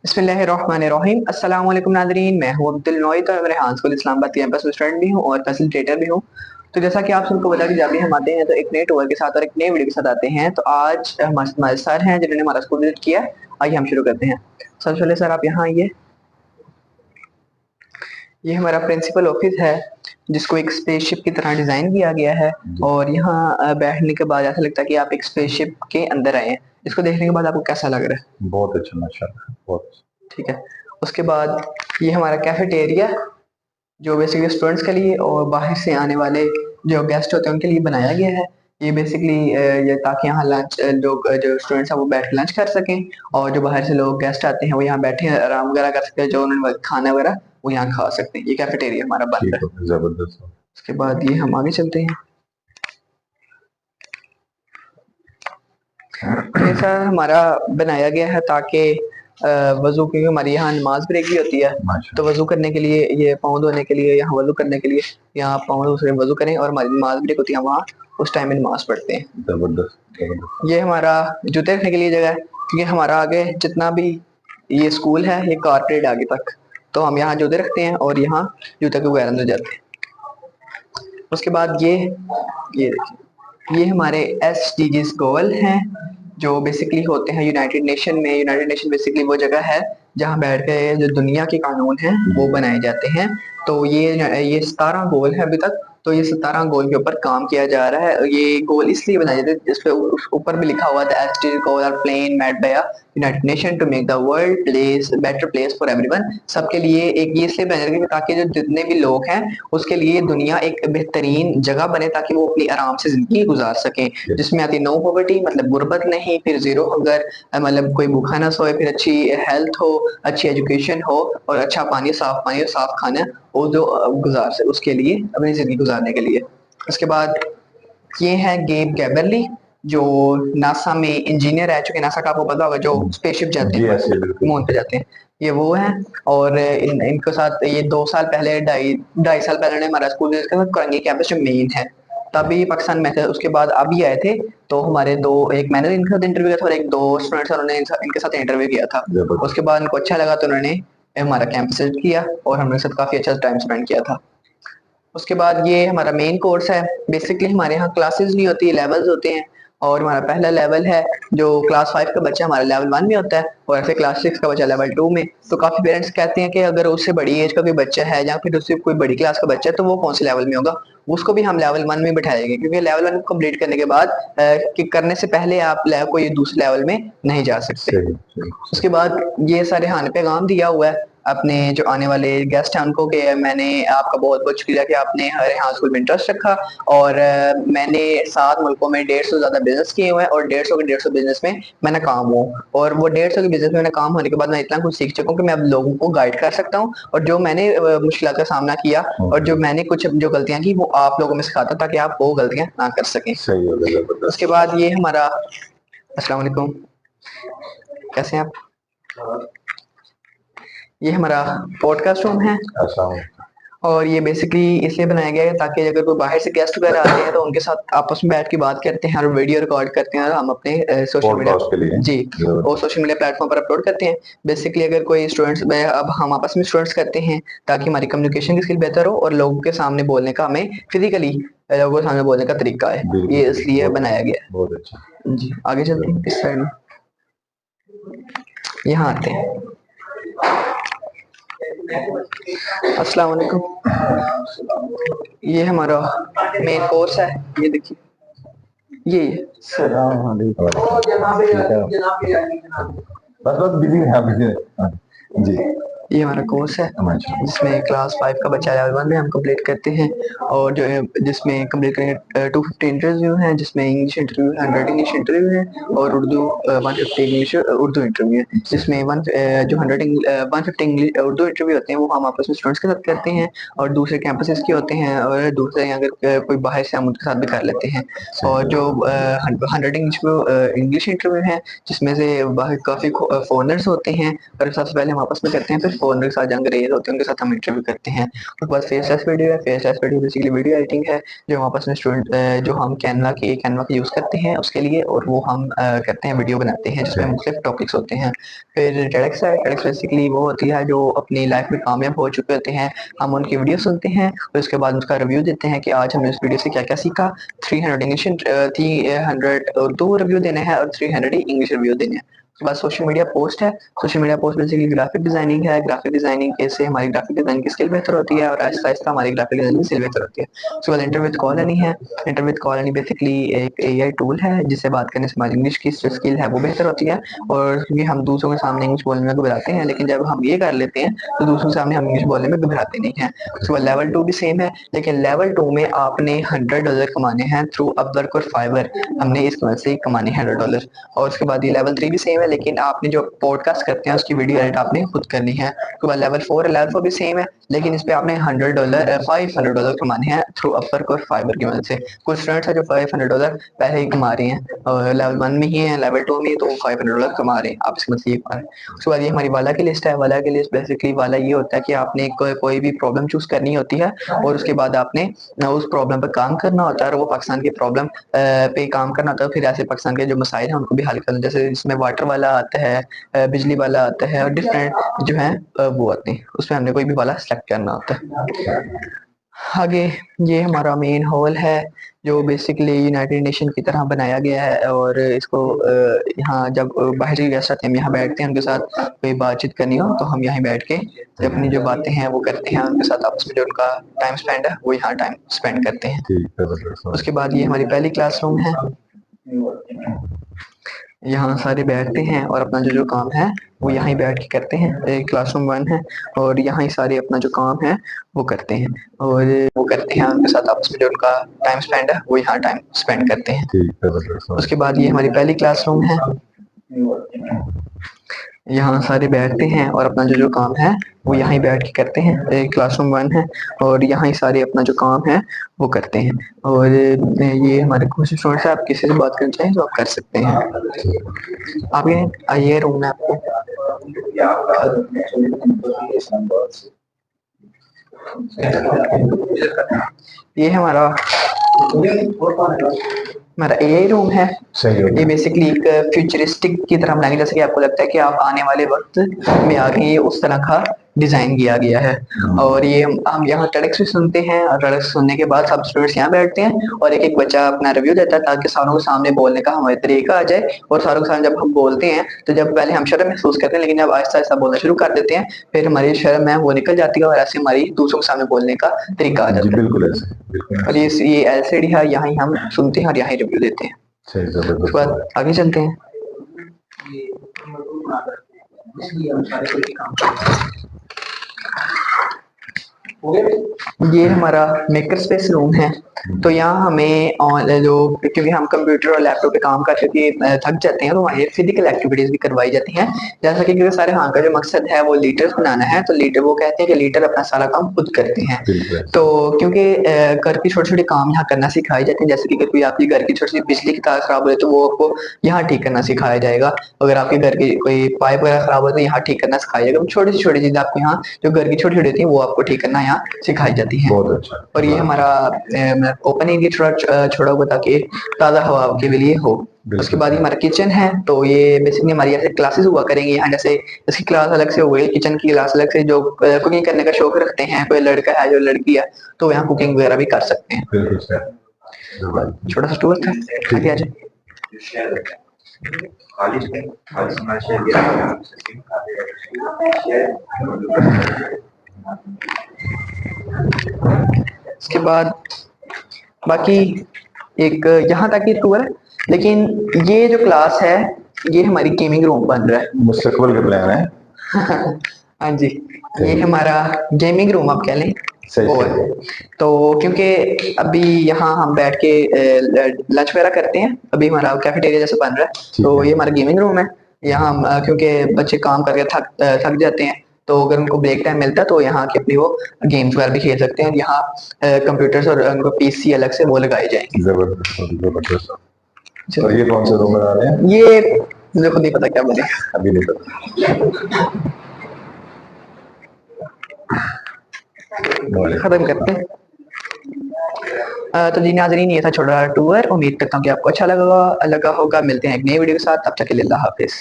बिस्मिल्लाहिर्रहमानिर्रहीम। अस्सलाम वालेकुम नाज़रीन, मैं हूं अब्दुल नोईद और मेरे हांस स्कूल इस्लामाबाद कैंपस में स्टूडेंट भी हूं और फैसिलिटेटर भी हूं। तो जैसा कि आप सबको पता कि जब भी हम आते हैं तो एक नए टूर के साथ और एक नए वीडियो के साथ आते हैं। तो आज हमारे सर हैं जिन्होंने हमारा स्कूल विजिट किया। आइए हम शुरू करते हैं। सबसे पहले सर आप यहाँ आइए। ये हमारा प्रिंसिपल ऑफिस है जिसको एक स्पेसशिप की तरह डिजाइन किया गया है और यहाँ बैठने के बाद ऐसा लगता है कि आप एक स्पेसशिप के अंदर आए हैं। इसको देखने के बाद आपको कैसा लग रहा है? बहुत अच्छा, माशाल्लाह, बहुत अच्छा। ठीक है। उसके बाद ये हमारा कैफेटेरिया जो बेसिकली स्टूडेंट्स के लिए और बाहर से आने वाले जो गेस्ट होते हैं उनके लिए बनाया गया है। ये बेसिकली ये ताकि यहाँ लंच लोग जो स्टूडेंट्स हैं वो बैठ के लंच कर सकें और जो बाहर से लोग गेस्ट आते हैं वो यहाँ बैठे आराम वगैरह कर सकते हैं। जो उन्होंने खाना वगैरह वो यहाँ खा सकते हैं। ये कैफेटेरिया हमारा बन रहा है। जबरदस्त। उसके बाद ये हम आगे चलते हैं। ये सर हमारा बनाया गया है ताकि वजू, क्योंकि हमारी यहाँ नमाज ब्रेक भी होती है तो वजू करने के लिए, ये पाँव धोने के लिए, यहाँ वजू करने के लिए यहाँ पाँव दूसरे वजू करें और हमारी नमाज ब्रेक होती है वहाँ उस टाइम में नमाज पढ़ते हैं। जबरदस्त। ये हमारा जूते रखने के लिए जगह है क्योंकि हमारा आगे जितना भी ये स्कूल है ये कारपेट आगे तक, तो हम यहाँ जूते रखते हैं और यहाँ जूते के वगैरह अंदर जाते हैं। उसके बाद ये देखिए, ये हमारे SDGs गोल हैं जो बेसिकली होते हैं यूनाइटेड नेशन में। यूनाइटेड नेशन बेसिकली वो जगह है जहाँ बैठ के जो दुनिया के कानून हैं वो बनाए जाते हैं। तो ये 17 गोल है अभी तक। तो ये 17 गोल के ऊपर काम किया जा रहा है। ये गोल इसलिए बनाए जाते हैं, जिस पे ऊपर भी लिखा हुआ था SDG goal are plan made by united nation to make the world place better place for everyone. सबके लिए एक ये इसलिए बनाया जाता है ताकि जो जितने भी लोग हैं उसके लिए दुनिया एक बेहतरीन जगह बने ताकि वो अपनी आराम से जिंदगी गुजार सकें, जिसमें आती नो पॉवर्टी मतलब गुर्बत नहीं, फिर जीरो हंगर मतलब कोई भूखा ना सोए, फिर अच्छी हेल्थ हो, अच्छी एजुकेशन हो और अच्छा पानी और साफ खाना वो जो गुजार से उसके लिए अपनी जिंदगी गुजारने के लिए। उसके बाद ये है गेब गैबरली जो नासा में इंजीनियर रह चुके हैं। नासा का आपको पता होगा जो स्पेसशिप जाते हैं मून पे जाते हैं, ये वो हैं। और इनके साथ ये 2 साल पहले ढाई ढाई साल पहले ने हमारा स्कूल करंगी कैंपस जो मेन है तभी पाकिस्तान में थे। उसके बाद अभी आए थे तो हमारे दो, एक मैंने इनके साथ इंटरव्यू किया था और एक दो स्टूडेंट्स उन्होंने इनके साथ इंटरव्यू किया था। उसके बाद इनको अच्छा लगा तो उन्होंने हमारा कैंपस विजिट किया और हमने साथ काफी अच्छा टाइम स्पेंड किया था। उसके बाद ये हमारा मेन कोर्स है। बेसिकली हमारे यहाँ क्लासेस नहीं होती, लेवल्स होते हैं। और हमारा पहला लेवल है जो क्लास 5 का बच्चा हमारा लेवल 1 में होता है और ऐसे क्लास 6 का बच्चा लेवल 2 में। तो काफी पेरेंट्स कहते हैं कि अगर उससे बड़ी एज का कोई बच्चा है या फिर उससे कोई बड़ी क्लास का बच्चा है तो वो कौन से लेवल में होगा, उसको भी हम लेवल 1 में बिठाएंगे क्योंकि लेवल 1 कंप्लीट करने के बाद कि करने से पहले आप कोई दूसरे लेवल में नहीं जा सकते। उसके बाद ये सारे हाँ पैगाम दिया हुआ है अपने जो आने वाले गेस्ट हैं उनको कि मैंने आपका बहुत बहुत शुक्रिया कि आपने हमारे यहाँ स्कूल में इंटरेस्ट रखा और मैंने 7 मुल्कों में 150 से ज्यादा बिजनेस किए हुए हैं और 150 के 150 बिजनेस में मैं नाकाम हूँ। और वो 150 के बिजनेस में नाकाम होने के बाद मैं इतना कुछ सीख चुका हूँ कि मैं अब लोगों को गाइड कर सकता हूँ और जो मैंने मुश्किल का सामना किया और जो मैंने कुछ जो गलतियां की वो आप लोगों में सिखाता ताकि आप वो गलतियां ना कर सकें। उसके बाद ये हमारा अस्सलाम वालेकुम, कैसे हैं आप? ये हमारा पॉडकास्ट रूम है और ये बेसिकली इसलिए बनाया गया है ताकि अगर कोई बाहर से गेस्ट वगैरह आते हैं तो उनके साथ आपस में बैठ के बात करते हैं और वीडियो रिकॉर्ड करते हैं और हम अपने सोशल मीडिया जी और सोशल मीडिया प्लेटफॉर्म पर अपलोड करते हैं। बेसिकली अगर कोई स्टूडेंट्स अब हम आपस में स्टूडेंट्स करते हैं ताकि हमारी कम्युनिकेशन की स्किल बेहतर हो और लोगों के सामने बोलने का हमें फिजिकली लोगों के सामने बोलने का तरीका है, ये इसलिए बनाया गया है। बहुत अच्छा जी, आगे चलते हैं इस साइड में। यहाँ आते हैं। अस्सलाम वालेकुम, ये हमारा मेन कोर्स है, ये देखिए ये बस बस बिजी है जी। ये हमारा कोर्स है जिसमें क्लास 5 का बच्चा लेवल 1 में हम कंप्लीट करते हैं और जो जिसमें कंप्लीट करेंगे 250 इंटरव्यू हैं जिसमें इंग्लिश इंटरव्यू है, हैंडराइटिंग इंटरव्यू है और उर्दू 150 इंग्लिश उर्दू इंटरव्यू है जिसमें जो 150 इंग्लिश उर्दू इंटरव्यू होते हैं वो हम आपस में स्टूडेंट्स के साथ करते हैं और दूसरे कैंपसेस के होते हैं और दूसरे अगर कोई बाहर से हम उनके साथ भी कर लेते हैं। और जो 100 इंग्लिश इंटरव्यू है जिसमें से बाहर काफी फॉरनर्स होते हैं और सबसे पहले हम आपस में करते हैं फिर फॉरनर के साथ जंग रेज होते हैं उनके साथ हम इंटरव्यू करते हैं। उसके बाद फेस टेस्ट वीडियो है। Face test video basically video editing है जो हम आपस में स्टूडेंट जो हम कैनवा का यूज़ करते हैं उसके लिए, और वो हम करते हैं वीडियो बनाते हैं जिसमें मुख्तलिफ टॉपिक्स होते हैं। फिर टेडेक्स है। टेडेक्स बेसिकली वो होती है जो अपनी लाइफ में कामयाब हो चुके होते हैं, हम उनकी वीडियो सुनते हैं और उसके बाद उसका रिव्यू देते हैं कि आज हमने इस वीडियो से क्या क्या सीखा। 300 इंग्लिश 300 उर्दू रिव्यू देने हैं और 300 इंग्लिश रिव्यू देने हैं। उसके बाद सोशल मीडिया पोस्ट है। Social media post basically graphic designing है। ग्राफिक डिजाइनिंग से हमारी ग्राफिक डिजाइनिंग की स्किल बेहतर होती है और आहिस्ता आहिस्ता हमारी ग्राफिक डिजाइनिंग की स्किल बेहतर होती है। उसके बाद इंटरव्यू विद कॉलोनी है। इंटरव्यू विद कॉलोनी बेसिकली एक एआई टूल है जिससे बात करने से हमारी इंग्लिश की स्किल है वो बेहतर होती है, और क्योंकि हम दूसरों के सामने इंग्लिश बोलने में घबराते हैं, लेकिन जब हम ये कर लेते हैं तो दूसरों के सामने हम इंग्लिश बोलने में घबराते नहीं हैं। उसके बाद लेवल 2 भी सेम है, लेकिन लेवल 2 में आपने $100 कमाने हैं थ्रू अपवर्क और फाइवर। हमने इस वजह से कमाने हैं $100। और उसके बाद ये लेवल 3 भी सेम है, लेकिन आपने जो पॉडकास्ट करते हैं उसकी वीडियो एडिट आपने खुद करनी है। उसके बाद लेवल 4 भी सेम है, लेकिन इस पे आपने $500 कमाने हैं थ्रू अपवर्क और फाइवर की मदद से। कुछ स्टूडेंट्स हैं जो $500 पहले ही कमा रहे हैं और लेवल 1 में ही है, लेवल 2 में, तो $500 कमा रहे हैं। आप इसकी मदद से ये कमा रहे हैं। उसके बाद ये हमारी वाला की लिस्ट है। वाला की लिस्ट बेसिकली वाला ये होता है कि आपने कोई भी प्रॉब्लम चूज करनी होती है और उसके बाद आपने उस प्रॉब्लम पर काम करना होता है, और वो पाकिस्तान की प्रॉब्लम पे काम करना होता है। फिर ऐसे पाकिस्तान के जो मसाइल हैं उनको भी हल करना, जैसे इसमें वाटर वाला आता है, बिजली वाला आता है, और डिफरेंट जो है वो आते हैं, उसमें हमने कोई भी वाला सेलेक्ट करना होता है। आगे ये हमारा मेन हॉल है जो बेसिकली यूनाइटेड नेशन की तरह बनाया गया है, और इसको यहाँ जब बाहरी गेस्ट आते हैं हम यहाँ बैठते हैं, उनके साथ कोई बातचीत करनी हो तो हम यहाँ बैठ के अपनी जो बातें हैं वो करते हैं, उनके साथ आपस में जो उनका टाइम स्पेंड है वो यहाँ टाइम स्पेंड करते हैं। ठीक है। उसके बाद ये हमारी पहली क्लासरूम है। यहाँ सारे बैठते हैं और अपना जो काम है वो यहाँ ही बैठ के करते हैं। क्लासरूम 1 है और यहाँ ही सारे अपना जो काम है वो करते हैं, और वो करते हैं उनके साथ आपस में जो उनका टाइम स्पेंड है वो यहाँ टाइम स्पेंड करते हैं। ठीक है। उसके बाद ये हमारी पहली क्लासरूम है। यहाँ सारे बैठते हैं और अपना जो काम है वो यहाँ ही बैठ के करते हैं। क्लासरूम 1 है और यहाँ ही सारे अपना जो काम है वो करते हैं, और ये हमारे कोशिश स्टूडेंट्स है। आप किसी से बात करना चाहें तो आप कर सकते हैं। आप ये रूम है आपको। ये हमारा एआई रूम है। ये बेसिकली एक फ्यूचरिस्टिक की तरह बनाया, जैसे कि आपको लगता है कि आप आने वाले वक्त में आगे ये उस तरह का डिजाइन किया गया है। और ये हम यहाँ टेडेक्स भी सुनते हैं, और टेडेक्स सुनने के बाद सब स्टूडेंट्स यहाँ बैठते हैं और एक एक बच्चा अपना रिव्यू देता है ताकि सारों के सामने बोलने का हमारे तरीका आ जाए। और सारों के सामने जब हम बोलते हैं तो जब पहले हम शर्म महसूस करते हैं, लेकिन जब आहिस्ता आहिस्ता बोलना शुरू कर देते हैं फिर हमारी शर्म है वो निकल जाती है और ऐसे हमारी दूसरों के सामने बोलने का तरीका आ जाता है। बिल्कुल ऐसे। और ये एलसीडी है, यहाँ ही हम सुनते हैं और यहाँ ही रिव्यू देते हैं। उसके बाद आगे चलते हैं। ये हमारा मेकर स्पेस रूम है। तो यहाँ हमें जो क्योंकि हम कंप्यूटर और लैपटॉप पे काम कर करके थक जाते हैं तो वहाँ फिजिकल एक्टिविटीज भी करवाई जाती हैं। जैसा कि क्योंकि सारे हाँ का जो मकसद है वो लीडर्स बनाना है, तो लीडर वो कहते हैं कि लीडर अपना सारा काम खुद करते हैं। तो क्योंकि घर की छोटे छोटे काम यहाँ करना सिखाए जाते हैं, जैसे कि कोई आपकी घर की छोटी सी बिजली की तार खराब हो तो वो आपको यहाँ ठीक करना सिखाया जाएगा। अगर आपके घर की कोई पाइप वगैरह खराब हो तो यहाँ ठीक करना सिखाया जाएगा। छोटी सी छोटी चीजें आपको यहाँ जो घर की छोटी छोटी होती है वो आपको ठीक करना यहाँ सिखाई जाती है। बहुत अच्छा। और ये हमारा ओपन एरिया थोड़ा छोड़ा हुआ ताकि ताज़ा हवा के लिए हो। उसके बाद ये हमारा किचन है। तो ये बेसिकली हमारी ऐसे क्लासेस हुआ करेंगे यहाँ, जैसे इसकी क्लास अलग से हो गई, किचन की क्लास अलग से। जो कुकिंग करने का शौक रखते हैं, कोई लड़का है जो लड़की है तो यहाँ कुकिंग वगैरह भी कर सकते हैं। छोटा सा स्टूल था, आगे आ जाए। इसके बाद बाकी एक यहाँ तक ही टूर है, लेकिन ये जो क्लास है ये हमारी गेमिंग रूम बन रहा है। मुस्तकबिल के प्लान है। हाँ जी, ये हमारा गेमिंग रूम आप कह लें। और तो क्योंकि अभी यहाँ हम बैठ के लंच वगैरह करते हैं, अभी हमारा कैफेटेरिया जैसा बन रहा है, तो ये हमारा गेमिंग रूम है। यहाँ क्योंकि बच्चे काम करके थक जाते हैं, तो अगर उनको ब्रेक टाइम मिलता है तो यहाँ के अपनी वो गेम्स वगैरह भी खेल सकते हैं। यहाँ कंप्यूटर्स और उनको पीसी अलग से वो लगाए जाएंगे। जबरदस्त। और ये कौन से रूम बना रहे हैं? ये मुझे खुद नहीं पता क्या बनेगा, अभी नहीं पता। ख़त्म करते हैं। तो जी नाज़रीन, ये था छोटा टूर। उम्मीद करता हूँ कि आपको अच्छा लगा होगा। मिलते हैं एक नई वीडियो के साथ, तब तक के लिए अल्लाह हाफिज़।